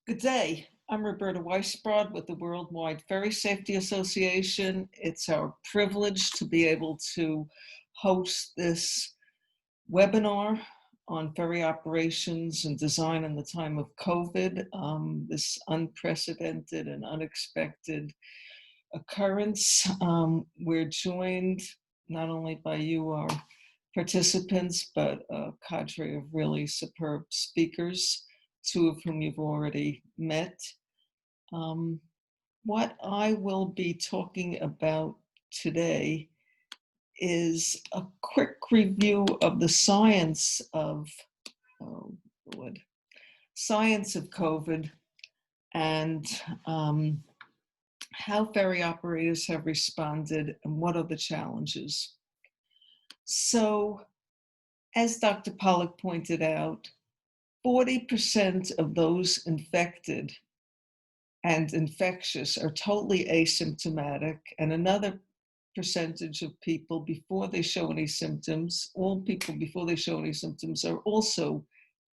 Good day. I'm Roberta Weisbrod with the Worldwide Ferry Safety Association. It's our privilege to be able to host this webinar on ferry operations and design in the time of COVID, this unprecedented and unexpected occurrence. We're joined not only by you, our participants, but a cadre of really superb speakers, two of whom you've already met. What I will be talking about today is a quick review of the science of science of COVID and how ferry operators have responded and what are the challenges. So, as Dr. Pollack pointed out, 40% of those infected and infectious are totally asymptomatic, and another percentage of people before they show any symptoms, all people before they show any symptoms are also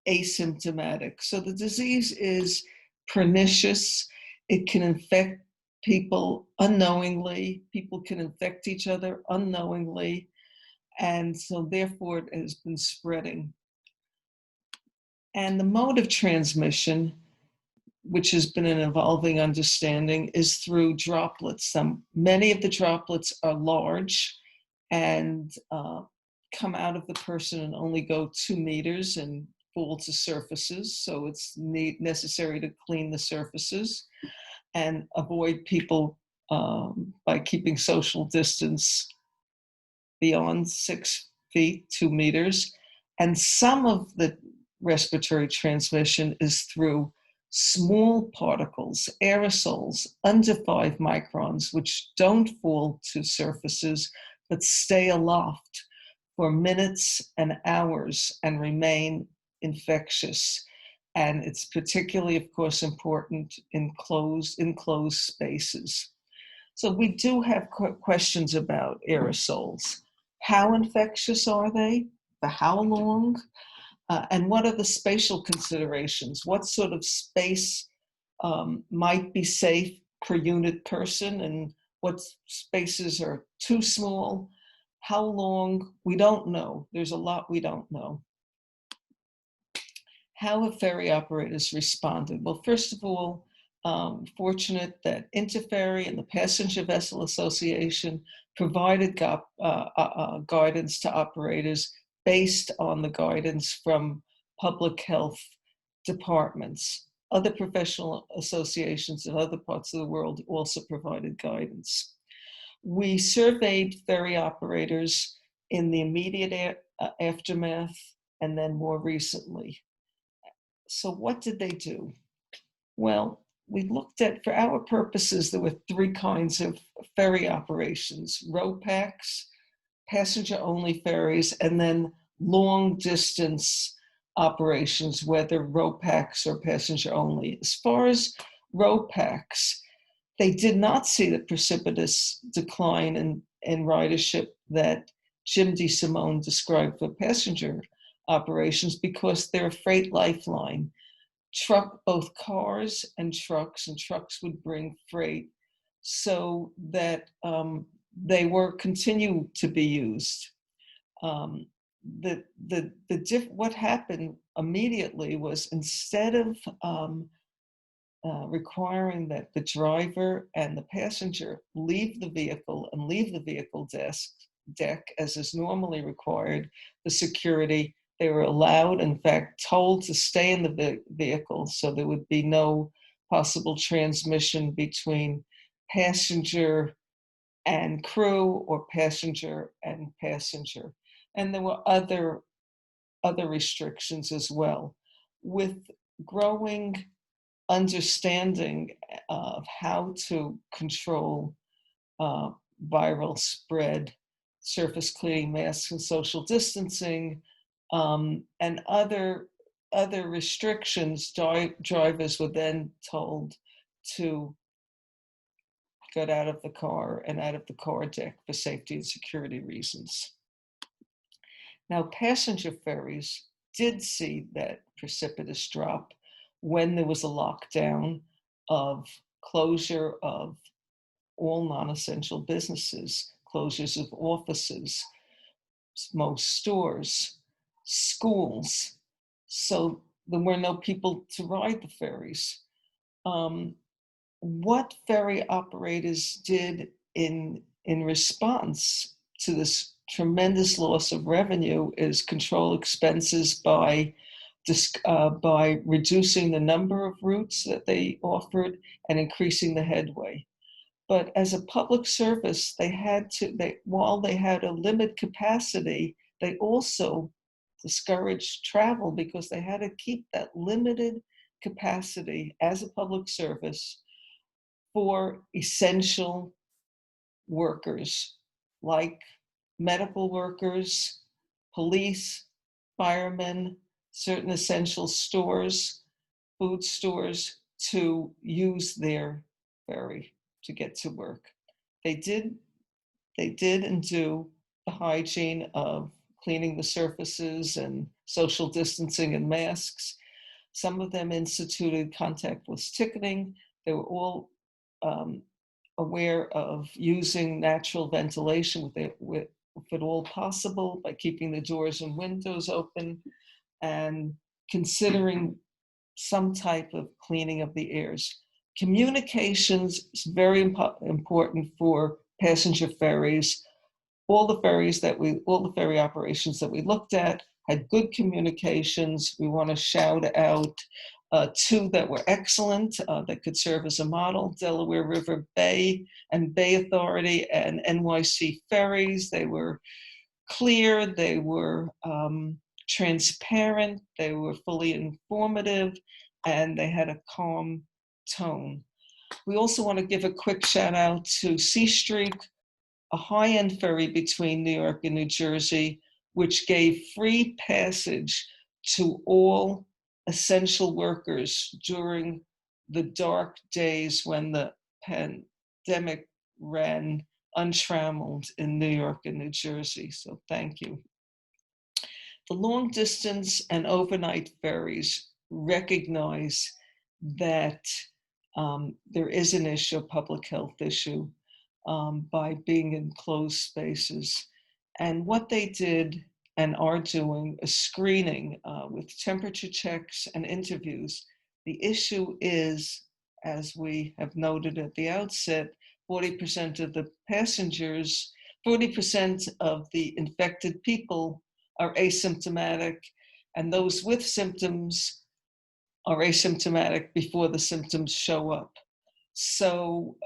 asymptomatic. So the disease is pernicious. It can infect people unknowingly. People can infect each other unknowingly. And so therefore it has been spreading. And the mode of transmission, which has been an evolving understanding, is through droplets. Many of the droplets are large and come out of the person and only go 2 meters and fall to surfaces. So it's necessary to clean the surfaces and avoid people by keeping social distance beyond 6 feet, 2 meters. And some of the respiratory transmission is through small particles, aerosols, under 5 microns, which don't fall to surfaces, but stay aloft for minutes and hours and remain infectious. And it's particularly, of course, important in closed spaces. So we do have questions about aerosols. How infectious are they? For how long? And what are the spatial considerations? What sort of space might be safe per unit person, and what spaces are too small? How long? We don't know. There's a lot we don't know. How have ferry operators responded? Well, first of all, fortunate that Interferry and the Passenger Vessel Association provided guidance to operators based on the guidance from public health departments. Other professional associations in other parts of the world also provided guidance. We surveyed ferry operators in the immediate aftermath and then more recently. So what did they do? Well, we looked at, for our purposes, there were 3 kinds of ferry operations: RoPax, passenger-only ferries, and then long-distance operations, whether RoPax or passenger-only. As far as RoPax, they did not see the precipitous decline in ridership that Jim DeSimone described for passenger operations because they're a freight lifeline. Both cars and trucks would bring freight, so that they were continue to be used. What happened immediately was, instead of requiring that the driver and the passenger leave the vehicle and leave the vehicle deck as is normally required for security, they were allowed, in fact, told to stay in the vehicle so there would be no possible transmission between passenger and crew or passenger and passenger. And there were other restrictions as well. With growing understanding of how to control viral spread, surface cleaning, masks, and social distancing, and other restrictions, drivers were then told to get out of the car and out of the car deck for safety and security reasons. Now, passenger ferries did see that precipitous drop when there was a lockdown of closure of all non-essential businesses, closures of offices, most stores, schools. So there were no people to ride the ferries. Um, what ferry operators did in response to this tremendous loss of revenue is control expenses by reducing the number of routes that they offered and increasing the headway. But as a public service, while they had a limit capacity, they also discouraged travel because they had to keep that limited capacity as a public service for essential workers like medical workers, police, firemen, certain essential stores, food stores to use their ferry to get to work. They did and do the hygiene of cleaning the surfaces and social distancing and masks. Some of them instituted contactless ticketing. They were all aware of using natural ventilation with if at all possible, by keeping the doors and windows open and considering some type of cleaning of the airs. Communications is very important for passenger ferries. All the ferry operations that we looked at had good communications. We want to shout out two that were excellent, that could serve as a model: Delaware River Bay and Bay Authority and NYC Ferries. They were clear, they were transparent, they were fully informative, and they had a calm tone. We also want to give a quick shout out to C Street, a high-end ferry between New York and New Jersey, which gave free passage to all essential workers during the dark days when the pandemic ran untrammeled in New York and New Jersey. So thank you. The long distance and overnight ferries recognize that there is an issue, a public health issue, by being in closed spaces. And what they did and are doing is screening with temperature checks and interviews. The issue is, as we have noted at the outset, 40% of the passengers, 40% of the infected people are asymptomatic, and those with symptoms are asymptomatic before the symptoms show up. So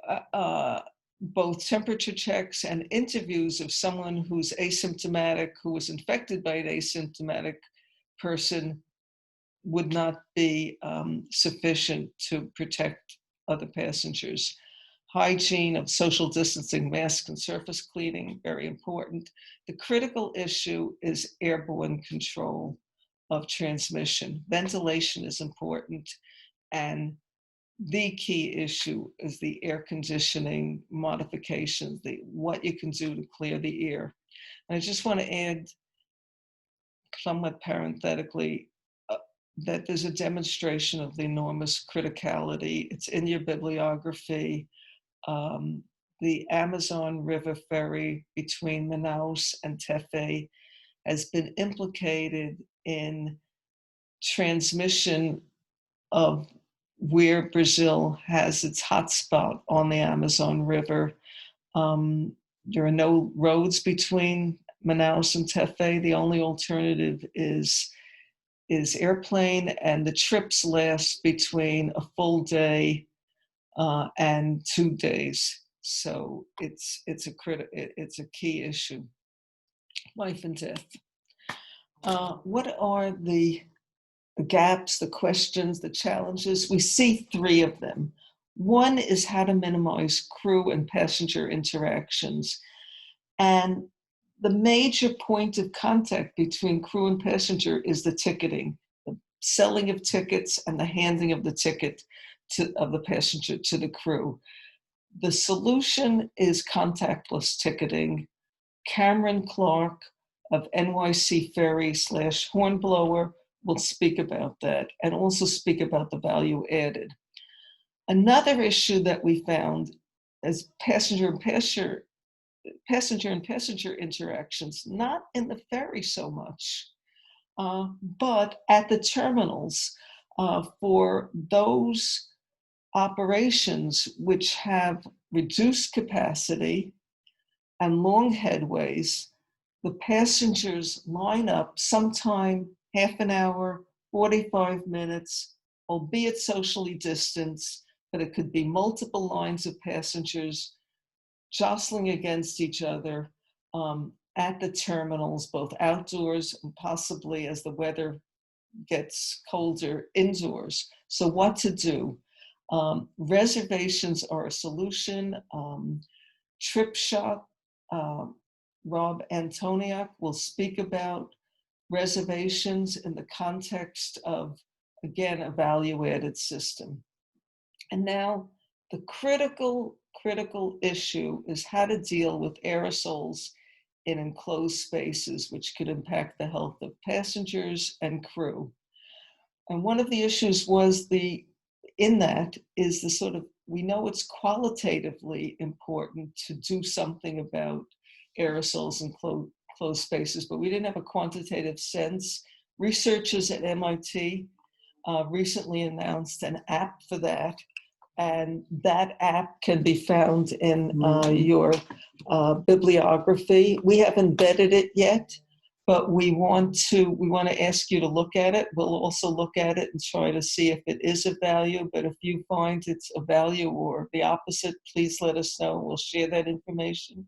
both temperature checks and interviews of someone who's asymptomatic, who was infected by an asymptomatic person, would not be sufficient to protect other passengers. Hygiene of social distancing, masks and surface cleaning, very important. The critical issue is airborne control of transmission. Ventilation is important, and the key issue is the air conditioning modifications, what you can do to clear the air. And I just want to add, somewhat parenthetically, that there's a demonstration of the enormous criticality. It's in your bibliography. The Amazon River ferry between Manaus and Tefe has been implicated in transmission of where Brazil has its hotspot on the Amazon River. There are no roads between Manaus and Tefe. The only alternative is airplane, and the trips last between a full day and 2 days. So it's a key issue. Life and death. What are the gaps, the questions, the challenges? We see 3 of them. One is how to minimize crew and passenger interactions. And the major point of contact between crew and passenger is the ticketing, the selling of tickets and the handing of the ticket of the passenger to the crew. The solution is contactless ticketing. Cameron Clark of NYC Ferry / Hornblower will speak about that and also speak about the value added. Another issue that we found is passenger interactions, not in the ferry so much, but at the terminals for those operations which have reduced capacity and long headways. The passengers line up sometime half an hour, 45 minutes, albeit socially distanced, but it could be multiple lines of passengers jostling against each other at the terminals, both outdoors and possibly as the weather gets colder indoors. So what to do? Reservations are a solution. Trip Shop, Rob Antoniak will speak about reservations in the context of, again, a value-added system. And now the critical issue is how to deal with aerosols in enclosed spaces, which could impact the health of passengers and crew. And one of the issues was we know it's qualitatively important to do something about aerosols in closed spaces, but we didn't have a quantitative sense. Researchers at MIT recently announced an app for that, and that app can be found in your bibliography. We haven't embedded it yet, but we want to ask you to look at it. We'll also look at it and try to see if it is of value, but if you find it's of value or the opposite, please let us know. We'll share that information.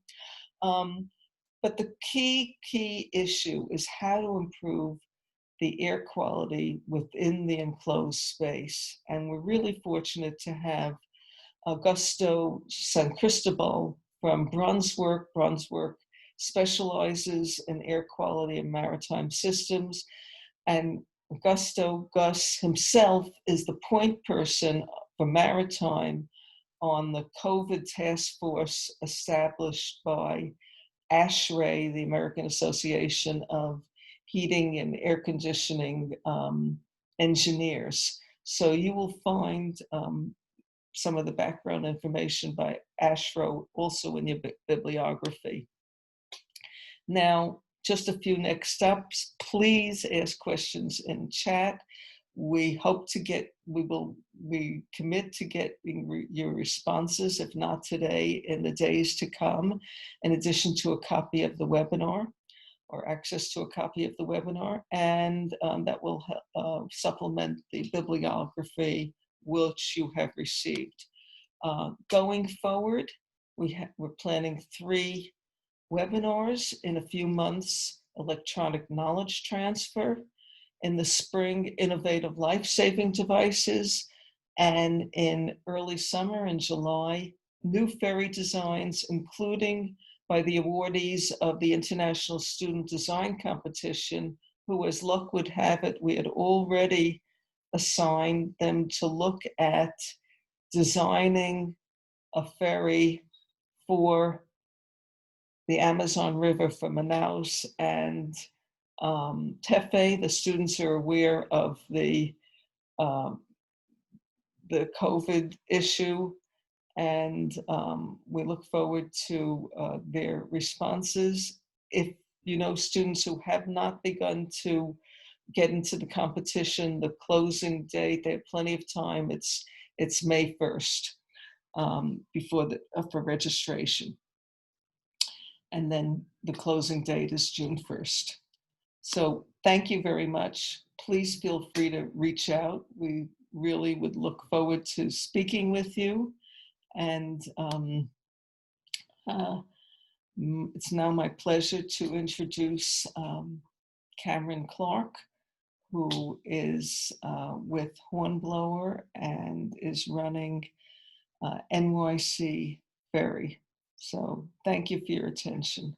But the key issue is how to improve the air quality within the enclosed space. And we're really fortunate to have Augusto San Cristobal from Brunswick. Brunswick specializes in air quality and maritime systems. And Gus himself is the point person for maritime on the COVID task force established by ASHRAE, the American Association of Heating and Air Conditioning Engineers. So you will find some of the background information by ASHRAE also in your bibliography. Now, just a few next steps. Please ask questions in chat. We commit to getting your responses, if not today, in the days to come, in addition to a copy of the webinar or access to a copy of the webinar, and that will supplement the bibliography which you have received. Going forward, we're planning 3 webinars in a few months: electronic knowledge transfer, in the spring, innovative life-saving devices, and in early summer, in July, new ferry designs, including by the awardees of the International Student Design Competition, who, as luck would have it, we had already assigned them to look at designing a ferry for the Amazon River from Manaus and Tefe. The students are aware of the COVID issue, and we look forward to their responses. If you know students who have not begun to get into the competition, the closing date, they have plenty of time. It's May 1st for registration. And then the closing date is June 1st. So thank you very much. Please feel free to reach out. We really would look forward to speaking with you. And it's now my pleasure to introduce Cameron Clark, who is with Hornblower and is running NYC Ferry. So thank you for your attention.